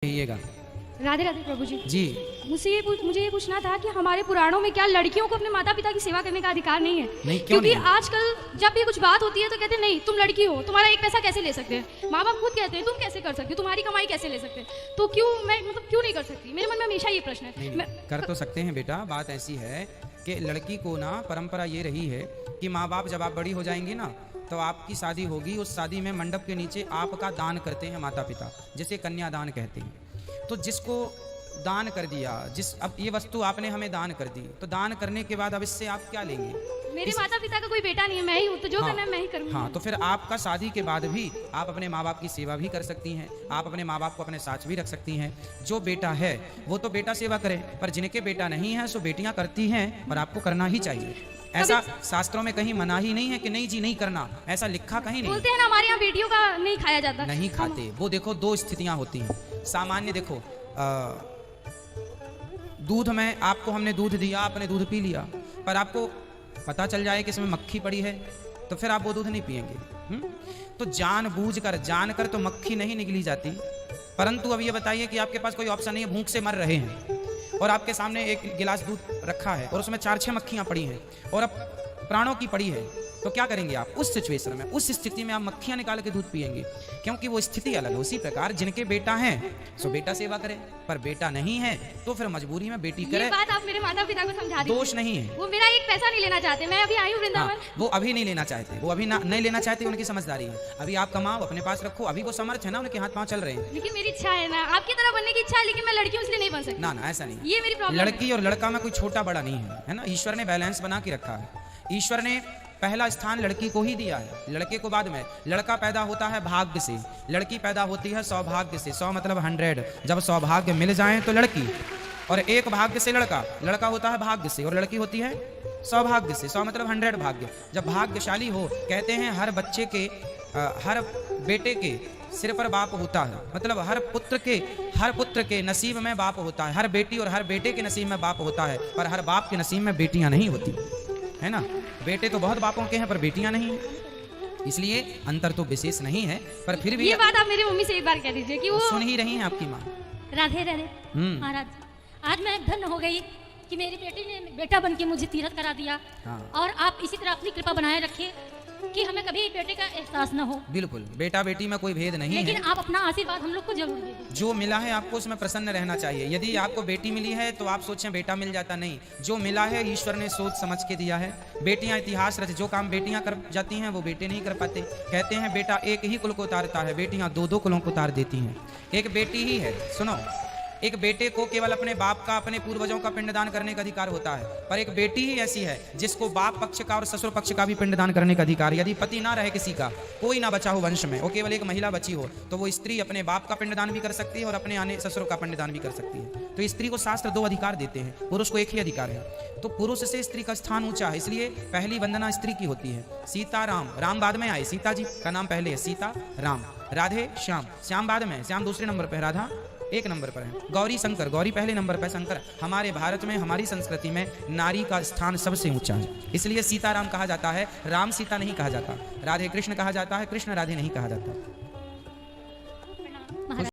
कहिएगा। राधे राधे प्रभु जी। जी मुझे ये पूछना था कि हमारे पुराणों में क्या लड़कियों को अपने माता पिता की सेवा करने का अधिकार नहीं है? नहीं, क्यों क्योंकि नहीं? आजकल जब भी कुछ बात होती है तो कहते हैं नहीं तुम लड़की हो, तुम्हारा एक पैसा कैसे ले सकते हैं? माँ बाप खुद कहते हैं तुम कैसे कर सकते हो, तुम्हारी कमाई कैसे ले सकते हैं? तो क्यों मैं क्यों नहीं कर सकती? मेरे मन में हमेशा ये प्रश्न है। कर तो सकते हैं बेटा। बात ऐसी है कि लड़की को ना परंपरा ये रही है कि माँ बाप जब आप बड़ी हो जाएंगी ना तो आपकी शादी होगी, उस शादी में मंडप के नीचे आपका दान करते हैं माता पिता, जिसे कन्यादान कहते हैं। तो जिसको दान कर दिया, अब ये वस्तु आपने हमें दान कर दी, तो दान करने के बाद अब इससे आप क्या लेंगे? मेरे माता पिता का कोई बेटा नहीं है, मैं ही हूँ, तो जो करना है मैं ही करूँगी। हाँ, तो फिर आपका शादी के बाद भी आप अपने माँ बाप की सेवा भी कर सकती हैं, आप अपने माँ बाप को अपने साथ भी रख सकती हैं। जो बेटा है वो तो बेटा सेवा करे, पर जिनके बेटा नहीं है सो बेटियां करती हैं, और आपको करना ही चाहिए। ऐसा शास्त्रों में कहीं मना ही नहीं है कि नहीं जी नहीं करना, ऐसा लिखा कहीं नहीं। बोलते हैं ना हमारे यहाँ बेटियों का नहीं खाया जाता। नहीं खाते। वो देखो दो स्थितियां होती हैं सामान्य। देखो दूध में आपको हमने दूध दिया, आपने दूध पी लिया, पर आपको पता चल जाए कि इसमें मक्खी पड़ी है तो फिर आप वो दूध नहीं पिएंगे। तो जानकर तो मक्खी नहीं निकली जाती। परंतु अब ये बताइए कि आपके पास कोई ऑप्शन नहीं है, भूख से मर रहे हैं और आपके सामने एक गिलास दूध रखा है और उसमें 4-6 मक्खियां पड़ी हैं और अब प्राणों की पड़ी है, तो क्या करेंगे आप उस सिचुएशन में? उस स्थिति में आप मक्खियां निकाल के दूध पिएंगे, क्योंकि वो स्थिति अलग है। उसी प्रकार जिनके बेटा हैं सो बेटा सेवा करे, पर बेटा नहीं है तो फिर मजबूरी में बेटी करे। ये बात आप मेरे माता पिता को समझा दीजिए। दोष नहीं है। वो मेरा एक पैसा नहीं लेना चाहते, मैं अभी आई हूँ वृंदावन। वो अभी नहीं लेना चाहते, वो अभी नहीं लेना चाहते, उनकी समझदारी है। अभी आप कमाओ, अपने पास रखो, अभी वो समर्थ है ना, उनके हाथ पांव चल रहे हैं। लेकिन मेरी इच्छा है ना, आपकी तरह बनने की इच्छा है, लेकिन मैं लड़की हूँ इसलिए नहीं बन सकती। ना ऐसा नहीं, ये मेरी प्रॉब्लम। लड़की और लड़का में कोई छोटा बड़ा नहीं है ना। ईश्वर ने बैलेंस बना के रखा है। ईश्वर ने पहला स्थान लड़की को ही दिया है, लड़के को बाद में। लड़का पैदा होता है भाग्य से, लड़की पैदा होती है सौभाग्य से। 100 मतलब 100। जब सौभाग्य मिल जाए तो लड़की, और एक भाग्य से लड़का। लड़का होता है भाग्य से और लड़की होती है सौभाग्य से। 100 मतलब 100 भाग्य। जब भाग्यशाली हो, कहते हैं हर बच्चे के, हर बेटे के सिर पर बाप होता है, मतलब हर पुत्र के नसीब में बाप होता है। हर बेटी और हर बेटे के नसीब में बाप होता है, पर हर बाप के नसीब में बेटियां नहीं होती है ना। बेटे तो बहुत बापों के हैं पर बेटियां नहीं हैं, इसलिए अंतर तो विशेष नहीं है। पर फिर भी ये बात आप मेरी मम्मी से एक बार कह दीजिए कि वो सुन ही रही हैं आपकी माँ। राधे राधे महाराज, आज मैं धन्य हो गई कि मेरी बेटी ने बेटा बन के मुझे तीरथ करा दिया। हाँ। और आप इसी तरह अपनी कृपा बनाए रखिए कि हमें कभी बेटे का एहसास न हो। बिल्कुल, बेटा बेटी में कोई भेद नहीं है, लेकिन आप अपना आशीर्वाद हम लोग को जरूर दीजिए। जो मिला है आपको उसमें प्रसन्न रहना चाहिए। यदि आपको बेटी मिली है तो आप सोचें बेटा मिल जाता, नहीं। जो मिला है ईश्वर ने सोच समझ के दिया है। बेटियां इतिहास रच, जो काम बेटियां कर जाती हैं वो बेटे नहीं कर पाते। कहते हैं बेटा एक ही कुल को उतारता है, बेटियां 2-2 कुलों को उतार देती हैं। एक बेटी ही है, सुनो, एक बेटे को केवल अपने बाप का, अपने पूर्वजों का पिंडदान करने का अधिकार होता है, पर एक बेटी ही ऐसी है जिसको बाप पक्ष का और ससुर पक्ष का भी पिंडदान करने का अधिकार। यदि पति ना रहे, किसी का कोई ना बचा हो वंश में, वो केवल एक महिला बची हो, तो वो स्त्री अपने बाप का पिंडदान भी कर सकती है और अपने आने ससुर का पिंडदान भी कर सकती है। तो स्त्री को शास्त्र 2 अधिकार देते हैं, पुरुष को एक ही अधिकार है। तो पुरुष से स्त्री का स्थान ऊंचा है, इसलिए पहली वंदना स्त्री की होती है। सीता राम, राम बाद में आए, सीता जी का नाम पहले है, सीता राम। राधे श्याम, श्याम बाद में, श्याम दूसरे नंबर पर, राधा 1 नंबर पर है। गौरी शंकर, गौरी पहले नंबर पर, शंकर। हमारे भारत में, हमारी संस्कृति में नारी का स्थान सबसे ऊंचा है, इसलिए सीताराम कहा जाता है, राम सीता नहीं कहा जाता। राधे कृष्ण कहा जाता है, कृष्ण राधे नहीं कहा जाता।